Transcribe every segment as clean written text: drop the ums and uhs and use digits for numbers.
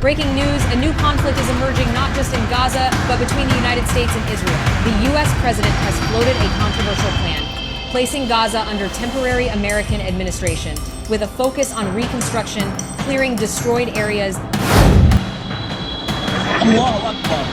Breaking news, a new conflict is emerging not just in Gaza, but between the United States and Israel. The U.S. president has floated a controversial plan, placing Gaza under temporary American administration, with a focus on reconstruction, clearing destroyed areas. Allahu Akbar.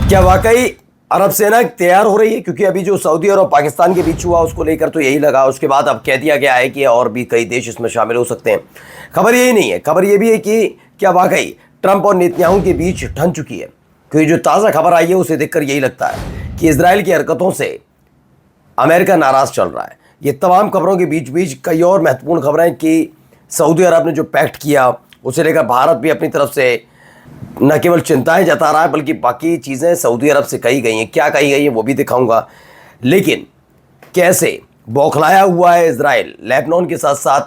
क्या वाकई अरब सेना तैयार हो रही है? क्योंकि अभी जो सऊदी और पाकिस्तान के बीच हुआ उसको लेकर तो यही लगा, उसके बाद अब कह दिया गया है कि और भी कई देश इसमें शामिल हो सकते हैं। खबर यही नहीं है, खबर ये भी है कि क्या वाकई ट्रंप और नेतन्याहू के बीच ठन चुकी है। क्योंकि जो ताज़ा खबर आई है उसे देखकर यही लगता है कि इजराइल की हरकतों से अमेरिका नाराज़ चल रहा है। ये तमाम खबरों के बीच बीच कई और महत्वपूर्ण खबरें कि सऊदी अरब ने जो पैक्ट किया उसे लेकर भारत भी अपनी तरफ से न केवल चिंताएं जता रहा है बल्कि बाकी चीज़ें सऊदी अरब से कही गई हैं। क्या कही गई हैं वो भी दिखाऊंगा। लेकिन कैसे बौखलाया हुआ है इजराइल लेबनान के साथ साथ,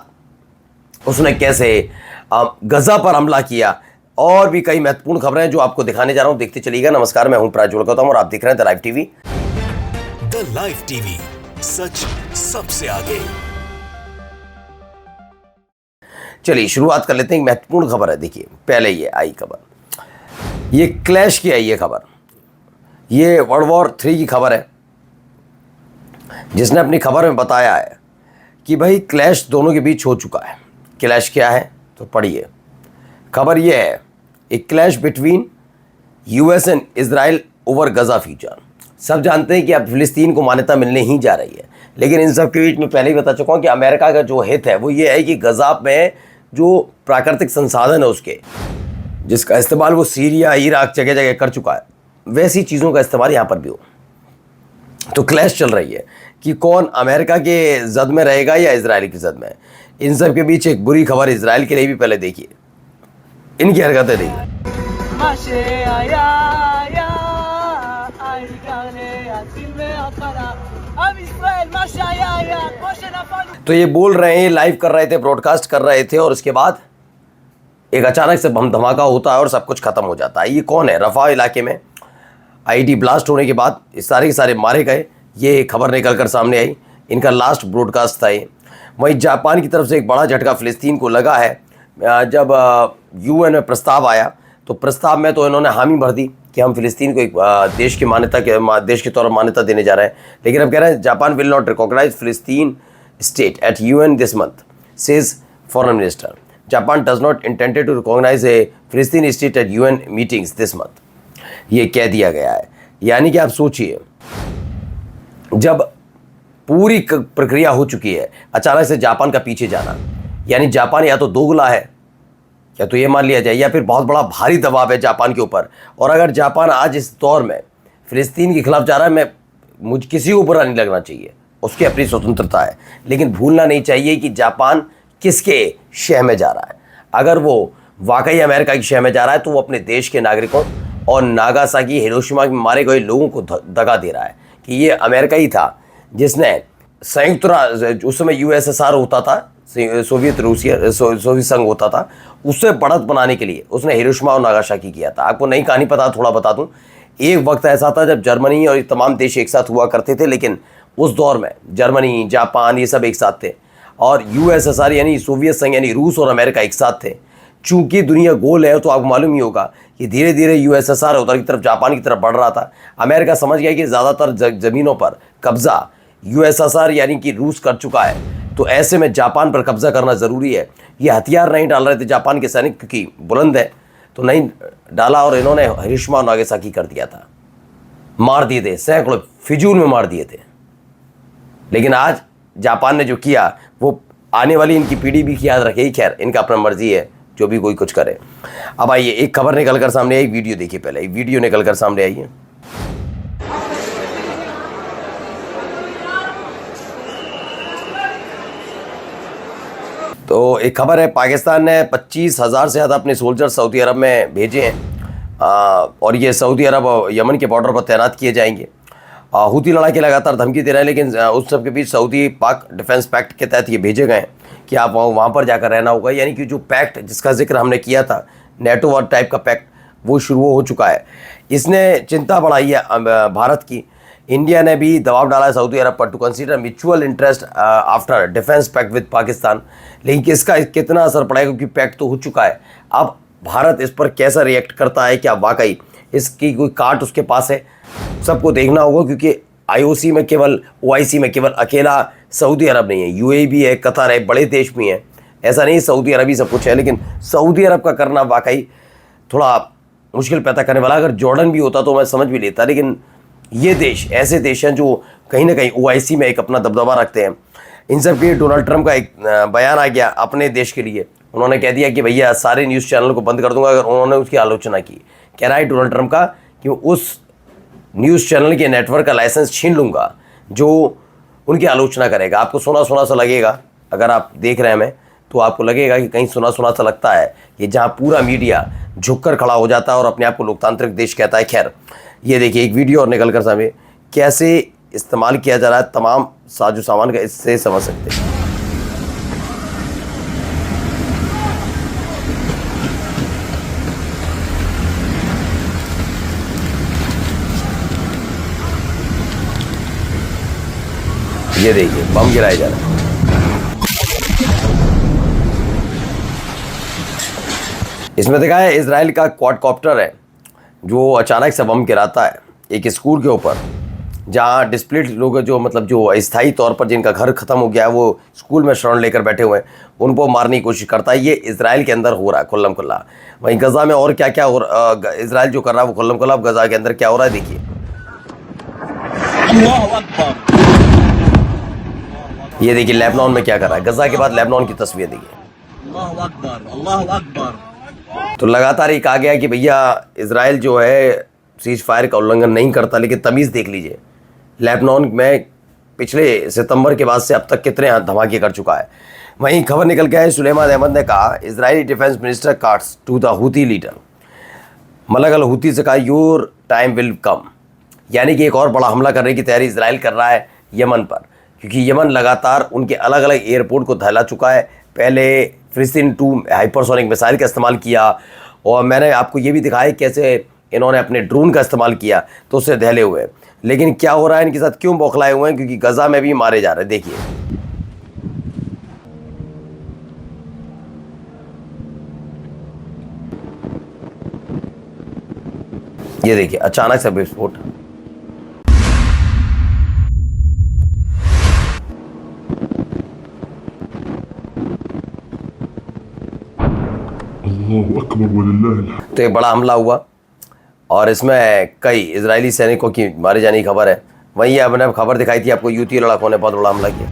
उसने कैसे गजा पर हमला किया, और भी कई महत्वपूर्ण खबरें जो आपको दिखाने जा रहा हूं, देखते चलिएगा। नमस्कार, मैं हूं प्राज्वल गौतम और आप देख रहे हैं the live TV. The live TV, सच सबसे आगे। चलिए शुरुआत कर लेते हैं। एक महत्वपूर्ण खबर है, देखिए पहले ये आई खबर, ये क्लैश की आई है खबर, ये वर्ल्ड वॉर 3 की खबर है, जिसने अपनी खबर में बताया है कि भाई क्लैश दोनों के बीच हो चुका है। क्लैश क्या है तो पढ़िए, खबर ये है एक clash between US and Israel over Gaza future. सब जानते हैं कि अब फिलिस्तीन को मान्यता मिलने ही जा रही है, लेकिन इन सब के बीच में पहले ही बता चुका हूँ कि अमेरिका का जो हित है वो ये है कि गजा में जो प्राकृतिक संसाधन है उसके, जिसका इस्तेमाल वो सीरिया इराक जगह जगह कर चुका है, वैसी चीज़ों का इस्तेमाल यहाँ पर भी हो। तो क्लैश चल रही है कि कौन अमेरिका के जद में रहेगा या इजराइल की जद में। इन सब के बीच एक बुरी खबर इजराइल के लिए भी, पहले देखिए इनकी हरकतें देखिए। तो ये बोल रहे हैं, लाइव कर रहे थे, ब्रॉडकास्ट कर रहे थे, और उसके बाद एक अचानक से बम धमाका होता है और सब कुछ खत्म हो जाता है। ये कौन है? रफा इलाके में आईडी ब्लास्ट होने के बाद सारे के सारे मारे गए, ये खबर निकल कर सामने आई। इनका लास्ट ब्रॉडकास्ट था ये। वहीं जापान की तरफ से एक बड़ा झटका फिलिस्तीन को लगा है। जब यूएन में प्रस्ताव आया तो प्रस्ताव में तो इन्होंने हामी भर दी कि हम फिलिस्तीन को एक देश के तौर पर मान्यता देने जा रहे हैं। लेकिन अब कह रहे हैं Japan will not recognise Palestine state at UN this month, says foreign minister. Japan does not intended to recognise a Palestine state at UN meetings this month, ये कह दिया गया है। यानी कि आप सोचिए, जब पूरी प्रक्रिया हो चुकी है, अचानक से जापान का पीछे जाना, यानी जापान या तो दोगला है, या तो ये मान लिया जाए, या फिर बहुत बड़ा भारी दबाव है जापान के ऊपर। और अगर जापान आज इस दौर में फिलिस्तीन के खिलाफ जा रहा है, मुझे किसी को बुरा नहीं लगना चाहिए, उसकी अपनी स्वतंत्रता है, लेकिन भूलना नहीं चाहिए कि जापान किसके शह में जा रहा है। अगर वो वाकई अमेरिका की शह में जा रहा है तो वो अपने देश के नागरिकों और नागासाकी हिरोशिमा में मारे गए लोगों को दगा दे रहा है कि ये अमेरिका ही था जिसने संयुक्त, उस समय यूएसएसआर होता था, सोवियत संघ होता था, उससे बढ़त बनाने के लिए उसने हिरोशिमा और नागासाकी किया था। आपको नई कहानी पता, थोड़ा बता दूं। एक वक्त ऐसा था जब जर्मनी और तमाम देश एक साथ हुआ करते थे, लेकिन उस दौर में जर्मनी, जापान ये सब एक साथ थे, और यूएसएसआर यानी सोवियत संघ यानी रूस और अमेरिका एक साथ थे। चूंकि दुनिया गोल है तो आपको मालूम ही होगा कि धीरे धीरे यूएसएसआर उधर की तरफ, जापान की तरफ बढ़ रहा था। अमेरिका समझ गया कि ज़्यादातर ज़मीनों पर कब्जा यूएसएसआर यानी कि रूस कर चुका है, तो ऐसे में जापान पर कब्जा करना ज़रूरी है। ये हथियार नहीं डाल रहे थे जापान के सैनिक, क्योंकि बुलंद है तो नहीं डाला, और इन्होंने हिरोशिमा और नागासाकी कर दिया था, मार दिए थे, सैकड़ों फिजूल में मार दिए थे। लेकिन आज जापान ने जो किया वो आने वाली इनकी पीढ़ी भी याद रखे। खैर, इनका अपना मर्जी है, जो भी कोई कुछ करे। अब आइए, एक खबर निकल कर सामने आई, वीडियो देखिए। पहले एक वीडियो निकल कर सामने आई है। तो एक खबर है, पाकिस्तान ने 25,000 से ज़्यादा अपने सोल्जर सऊदी अरब में भेजे हैं और ये सऊदी अरब और यमन के बॉर्डर पर तैनात किए जाएंगे। हूती लड़ाके लगातार धमकी दे रहे हैं, लेकिन उस सब के बीच सऊदी पाक डिफेंस पैक्ट के तहत ये भेजे गए हैं कि आप वहाँ पर जाकर रहना होगा। यानी कि जो पैक्ट जिसका जिक्र हमने किया था, नेटो वार टाइप का पैक्ट, वो शुरू हो चुका है। इसने चिंता बढ़ाई है भारत की। इंडिया ने भी दबाव डाला है सऊदी अरब पर to consider mutual interest after defence pact with Pakistan. लेकिन इसका कितना असर पड़ेगा, क्योंकि पैक्ट तो हो चुका है। अब भारत इस पर कैसा रिएक्ट करता है, क्या वाकई इसकी कोई काट उसके पास है, सबको देखना होगा। क्योंकि IOC में केवल OIC में केवल अकेला सऊदी अरब नहीं है, UAE भी है, कतर है, बड़े देश भी हैं। ऐसा नहीं सऊदी अरब ही सब कुछ है, लेकिन सऊदी अरब का करना वाकई थोड़ा मुश्किल पैदा करने वाला। अगर जॉर्डन भी होता तो मैं समझ भी लेता, लेकिन ये देश ऐसे देश हैं जो कहीं ना कहीं OIC में एक अपना दबदबा रखते हैं। इन सब के डोनाल्ड ट्रंप का एक बयान आ गया अपने देश के लिए। उन्होंने कह दिया कि भैया सारे न्यूज़ चैनल को बंद कर दूंगा अगर उन्होंने उसकी आलोचना की। कह रहा है डोनाल्ड ट्रंप का कि उस न्यूज़ चैनल के नेटवर्क का लाइसेंस छीन लूँगा जो उनकी आलोचना करेगा। आपको सुना सुना सा लगेगा, अगर आप देख रहे हैं हमें तो आपको लगेगा कि कहीं सुना सुना सा लगता है कि जहाँ पूरा मीडिया झुककर खड़ा हो जाता है और अपने आप को लोकतांत्रिक देश कहता है। खैर, ये देखिए एक वीडियो और निकल कर सामने कैसे इस्तेमाल किया जा रहा है तमाम साजो सामान का, इससे समझ सकते हैं। ये देखिए बम गिराए जा रहे हैं। इसमें देखा है इजराइल का क्वाडकॉप्टर है जो अचानक से बम गिराता है एक स्कूल के ऊपर, जहाँ डिस्प्लेड लोग जो मतलब जो अस्थायी तौर पर जिनका घर ख़त्म हो गया है वो स्कूल में शरण लेकर बैठे हुए हैं, उनको मारने की कोशिश करता है। ये इजराइल के अंदर हो रहा है खुल्लम खुल्ला। वहीं गज़ा में और क्या क्या हो रहा, इजराइल जो कर रहा है वो खुल्लम खुल्ला। अब गज़ा के अंदर क्या हो रहा है देखिए। ये देखिए लेबनान में क्या कर रहा है। गज़ा के बाद लेबनान की तस्वीर देखिए। तो लगातार ये कहा गया कि भैया इजराइल जो है सीज फायर का उल्लंघन नहीं करता, लेकिन तमीज़ देख लीजिए लेबनान में पिछले सितंबर के बाद से अब तक कितने धमाके कर चुका है। वहीं खबर निकल के है, सुलेमान अहमद ने कहा Israeli defence minister Katz to the Houthi leader Malik al Houthi से कहा योर टाइम विल कम। यानी कि एक और बड़ा हमला करने की तैयारी इजराइल कर रहा है यमन पर, क्योंकि यमन लगातार उनके अलग अलग एयरपोर्ट को दहला चुका है। पहले फिलिस्तीन 2 हाइपरसोनिक मिसाइल का इस्तेमाल किया और मैंने आपको ये भी दिखाया कैसे इन्होंने अपने ड्रोन का इस्तेमाल किया तो उससे दहले हुए। लेकिन क्या हो रहा है इनके साथ, क्यों बौखलाए हुए हैं, क्योंकि गज़ा में भी मारे जा रहे हैं। देखिए ये देखिए अचानक से विस्फोट। तो एक बड़ा हमला हुआ और इसमें कई इजरायली सैनिकों की मारे जाने की खबर है। वहीं अब मैंने खबर दिखाई थी आपको, यूती लड़ाकों ने बहुत बड़ा हमला किया।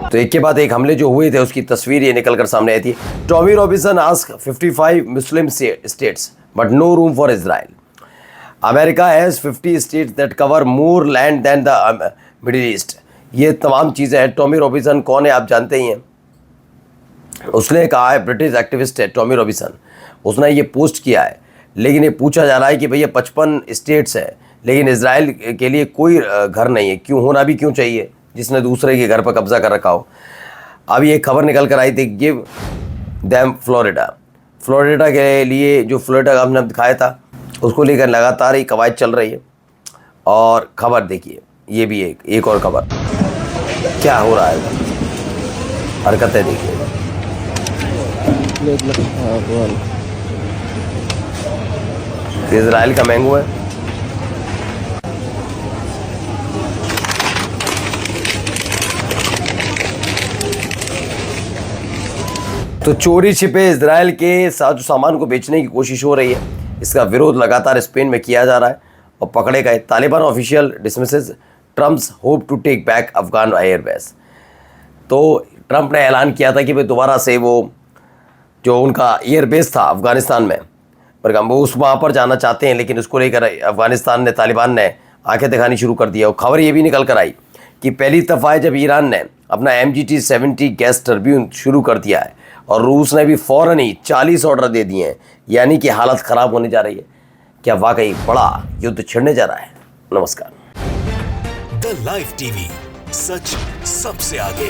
तो एक के बाद एक हमले जो हुए थे उसकी तस्वीर ये निकलकर सामने आई थी। Tommy Robinson ask 55 Muslim states but no room for Israel. America has 50 states that cover more land than the Middle East. ये तमाम चीज़ें हैं। टॉमी रॉबिन्सन कौन है आप जानते ही हैं। उसने कहा है, ब्रिटिश एक्टिविस्ट है टॉमी रॉबिन्सन, उसने ये पोस्ट किया है। लेकिन ये पूछा जा रहा है कि भैया 55 स्टेट्स है लेकिन इजराइल के लिए कोई घर नहीं है, क्यों होना भी क्यों चाहिए जिसने दूसरे के घर पर कब्जा कर रखा हो। अब ये खबर निकल कर आई थी, गिव दैम फ्लोरिडा। फ्लोरिडा के लिए जो फ्लोरिडा का हमने दिखाया था उसको लेकर लगातार ही कवायद चल रही है। और खबर देखिए, ये भी एक और खबर, क्या हो रहा है, हरकतें देखिए। इजराइल का मैंगो है। तो चोरी छिपे इजराइल के साजो सामान को बेचने की कोशिश हो रही है। इसका विरोध लगातार स्पेन में किया जा रहा है और पकड़े गए। Taliban official dismisses Trump's hope to take back Afghan airbase. तो ट्रंप ने ऐलान किया था कि भाई दोबारा से वो जो उनका एयरबेस था अफ़गानिस्तान में, पर वो उस वहाँ पर जाना चाहते हैं, लेकिन उसको लेकर अफ़गानिस्तान ने, तालिबान ने आंखें दिखानी शुरू कर दिया। और खबर ये भी निकल कर आई कि पहली दफ़ा है जब ईरान ने अपना MGT-70 गैस टर्बाइन शुरू कर दिया है और रूस ने भी फ़ौरन ही 40 ऑर्डर दे दिए हैं, यानी कि हालत ख़राब होने जा रही है। क्या वाकई बड़ा युद्ध छिड़ने जा रहा है? नमस्कार। द लाइव टीवी, सच सबसे आगे।